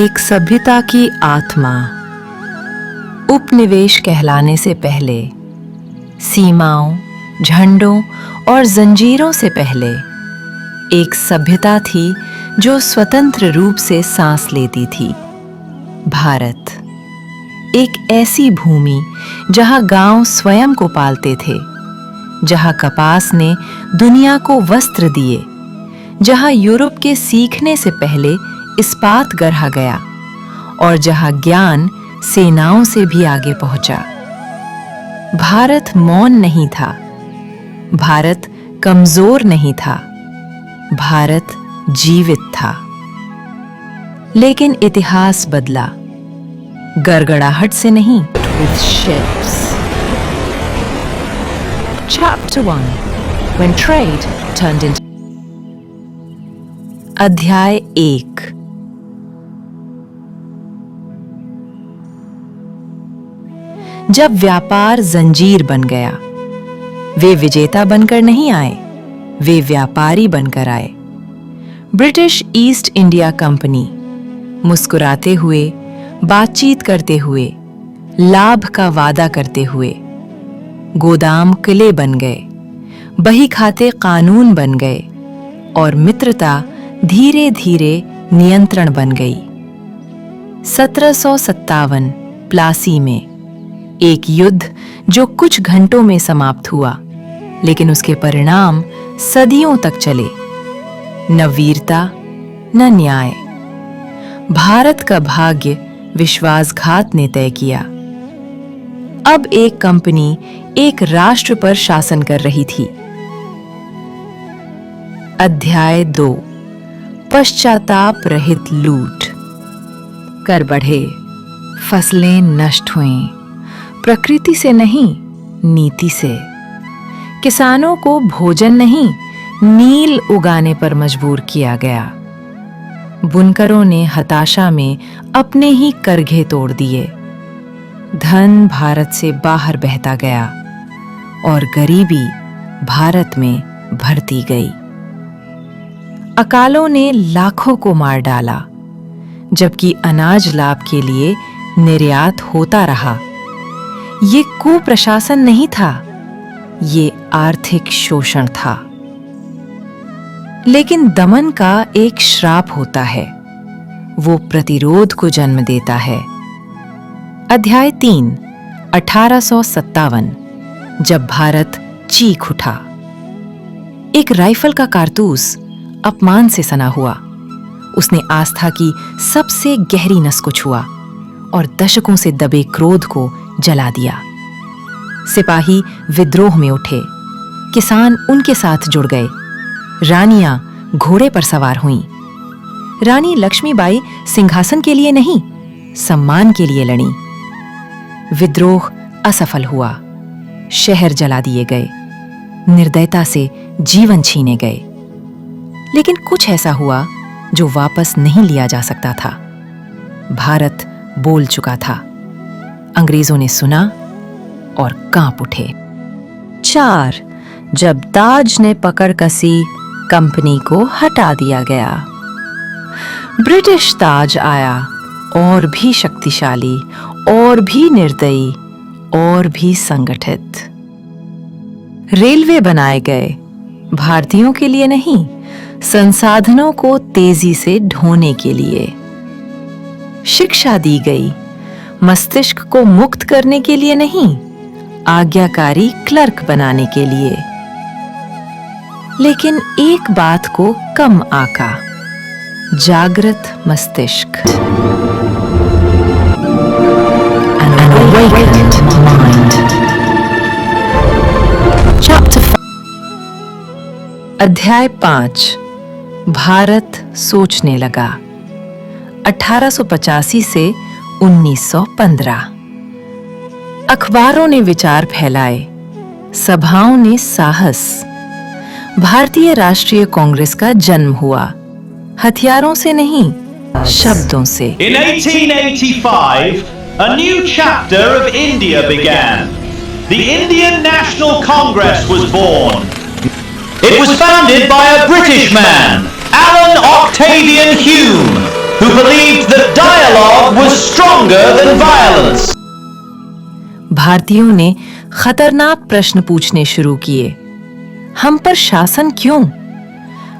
एक सभ्यता की आत्मा। उपनिवेश कहलाने से पहले, सीमाओं, झंडों और जंजीरों से पहले एक सभ्यता थी जो स्वतंत्र रूप से सांस लेती थी। भारत, एक ऐसी भूमि जहां गांव स्वयं को पालते थे, जहां कपास ने दुनिया को वस्त्र दिए, जहां यूरोप के सीखने से पहले इस्पात गढ़ा गया और जहां ज्ञान सेनाओं से भी आगे पहुंचा। भारत मौन नहीं था, भारत कमजोर नहीं था, भारत जीवित था। लेकिन इतिहास बदला, गड़गड़ाहट से नहीं, with ships. Chapter 1. When trade turned into अध्याय 1। जब व्यापार जंजीर बन गया, वे विजेता बनकर नहीं आए, वे व्यापारी बनकर आए। ब्रिटिश ईस्ट इंडिया कंपनी मुस्कुराते हुए, बातचीत करते हुए, लाभ का वादा करते हुए, गोदाम किले बन गए, बही खाते कानून बन गए और मित्रता धीरे धीरे नियंत्रण बन गई। 1757 प्लासी में एक युद्ध जो कुछ घंटों में समाप्त हुआ, लेकिन उसके परिणाम सदियों तक चले। न वीरता, न न्याय। भारत का भाग्य विश्वासघात ने तय किया। अब एक कंपनी एक राष्ट्र पर शासन कर रही थी। अध्याय 2। पश्चाताप रहित लूट। कर बढ़े, फसलें नष्ट हुईं, प्रकृति से नहीं, नीति से। किसानों को भोजन नहीं, नील उगाने पर मजबूर किया गया। बुनकरों ने हताशा में अपने ही करघे तोड़ दिए। धन भारत से बाहर बहता गया और गरीबी भारत में भरती गई। अकालों ने लाखों को मार डाला, जबकि अनाज लाभ के लिए निर्यात होता रहा। ये कुप्रशासन नहीं था, ये आर्थिक शोषण था। लेकिन दमन का एक श्राप होता है, वो प्रतिरोध को जन्म देता है। अध्याय 3। 1857। जब भारत चीख उठा। एक राइफल का कारतूस अपमान से सना हुआ। उसने आस्था की सबसे गहरी नस को छुआ और दशकों से दबे क्रोध को जला दिया। सिपाही विद्रोह में उठे, किसान उनके साथ जुड़ गए। रानियां घोड़े पर सवार हुईं। रानी लक्ष्मीबाई सिंहासन के लिए नहीं, सम्मान के लिए लड़ी। विद्रोह असफल हुआ, शहर जला दिए गए, निर्दयता से जीवन छीने गए। लेकिन कुछ ऐसा हुआ जो वापस नहीं लिया जा सकता था। भारत बोल चुका था। अंग्रेजों ने सुना और कांप उठे। 4। जब ताज ने पकड़ कसी, कंपनी को हटा दिया गया। ब्रिटिश ताज आया, और भी शक्तिशाली, और भी निर्दयी, और भी संगठित। रेलवे बनाए गए, भारतीयों के लिए नहीं, संसाधनों को तेजी से ढोने के लिए। शिक्षा दी गई, मस्तिष्क को मुक्त करने के लिए नहीं, आज्ञाकारी क्लर्क बनाने के लिए। लेकिन एक बात को कम आका, जागृत मस्तिष्क। An awakened mind. Chapter 5. अध्याय 5। भारत सोचने लगा। 1885 से 1915। अखबारों ने विचार फैलाए, सभाओं ने साहस। भारतीय राष्ट्रीय कांग्रेस का जन्म हुआ, हथियारों से नहीं, शब्दों से। In 1885, a new chapter of India began. The Indian National Congress was born. It was founded by a British man, Alan Octavian Hume. who believed that dialogue was stronger than violence. भारतीयों ने खतरनाक प्रश्न पूछने शुरू किए। हम पर शासन क्यों?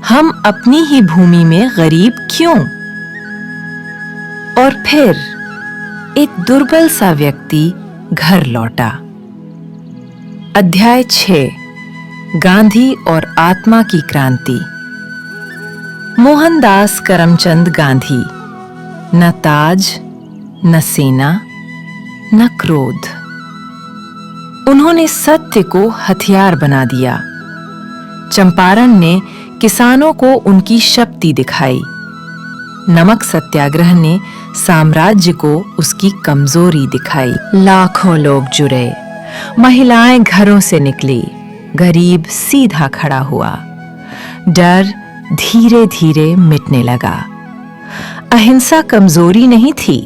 हम अपनी ही भूमि में गरीब क्यों? और फिर एक दुर्बल सा व्यक्ति घर लौटा। अध्याय 6 गांधी और आत्मा की क्रांति। मोहनदास करमचंद गांधी, न ताज, न सेना, न क्रोध। उन्होंने सत्य को हथियार बना दिया। चंपारण ने किसानों को उनकी शक्ति दिखाई। नमक सत्याग्रह ने साम्राज्य को उसकी कमजोरी दिखाई। लाखों लोग जुड़े, महिलाएं घरों से निकली, गरीब सीधा खड़ा हुआ। डर धीरे धीरे मिटने लगा। अहिंसा कमजोरी नहीं थी,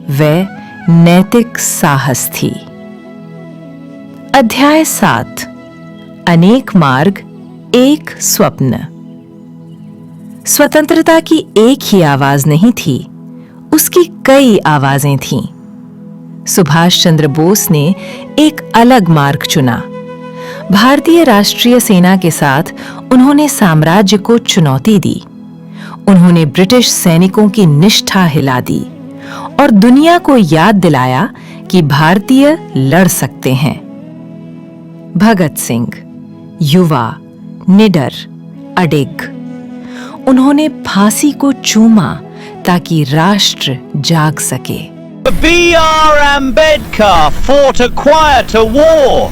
वह नैतिक साहस थी। अध्याय 7 अनेक मार्ग, एक स्वप्न। स्वतंत्रता की एक ही आवाज नहीं थी, उसकी कई आवाजें थीं। सुभाष चंद्र बोस ने एक अलग मार्ग चुना। भारतीय राष्ट्रीय सेना के साथ उन्होंने साम्राज्य को चुनौती दी। उन्होंने ब्रिटिश सैनिकों की निष्ठा हिला दी और दुनिया को याद दिलाया कि भारतीय लड़ सकते हैं। भगत सिंह, युवा, निडर, अडिग। उन्होंने फांसी को चूमा ताकि राष्ट्र जाग सके। B.R. Ambedkar fought a quieter war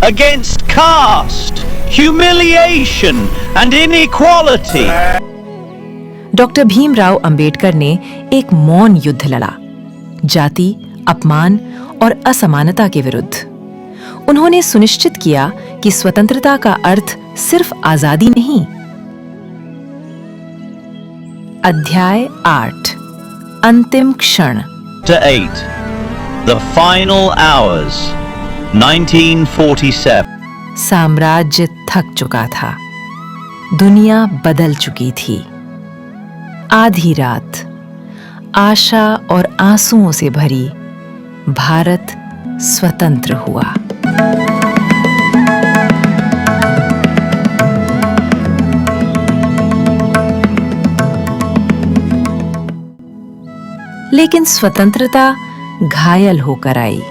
against caste, humiliation and inequality. Doctor Bhimrao Ambedkar ने एक मौन युद्ध लड़ा, जाति, अपमान और असमानता के विरुद्ध। उन्होंने सुनिश्चित किया कि स्वतंत्रता का अर्थ सिर्फ आजादी नहीं। अध्याय 8 अंतिम क्षण। Chapter 8 The Final Hours 1947 साम्राज्य थक चुका था, दुनिया बदल चुकी थी। आधी रात, आशा और आंसुओं से भरी, भारत स्वतंत्र हुआ। लेकिन स्वतंत्रता घायल होकर आई।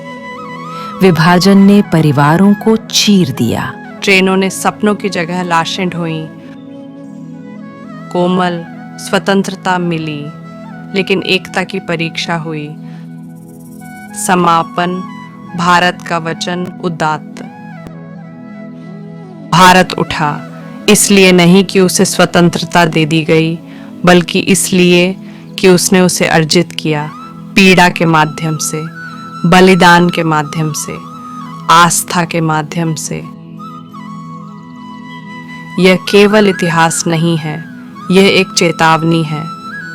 विभाजन ने परिवारों को चीर दिया। ट्रेनों ने सपनों की जगह लाशें ढोईं। कोमल स्वतंत्रता मिली, लेकिन एकता की परीक्षा हुई। समापन भारत का वचन उदात्त। भारत उठा, इसलिए नहीं कि उसे स्वतंत्रता दे दी गई, बल्कि इसलिए कि उसने उसे अर्जित किया, पीड़ा के माध्यम से, बलिदान के माध्यम से, आस्था के माध्यम से। यह केवल इतिहास नहीं है, यह एक चेतावनी है।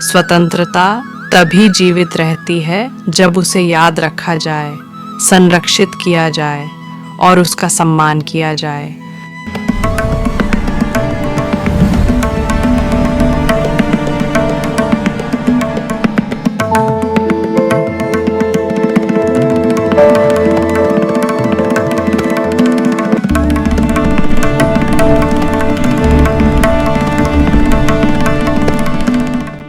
स्वतंत्रता तभी जीवित रहती है जब उसे याद रखा जाए, संरक्षित किया जाए और उसका सम्मान किया जाए।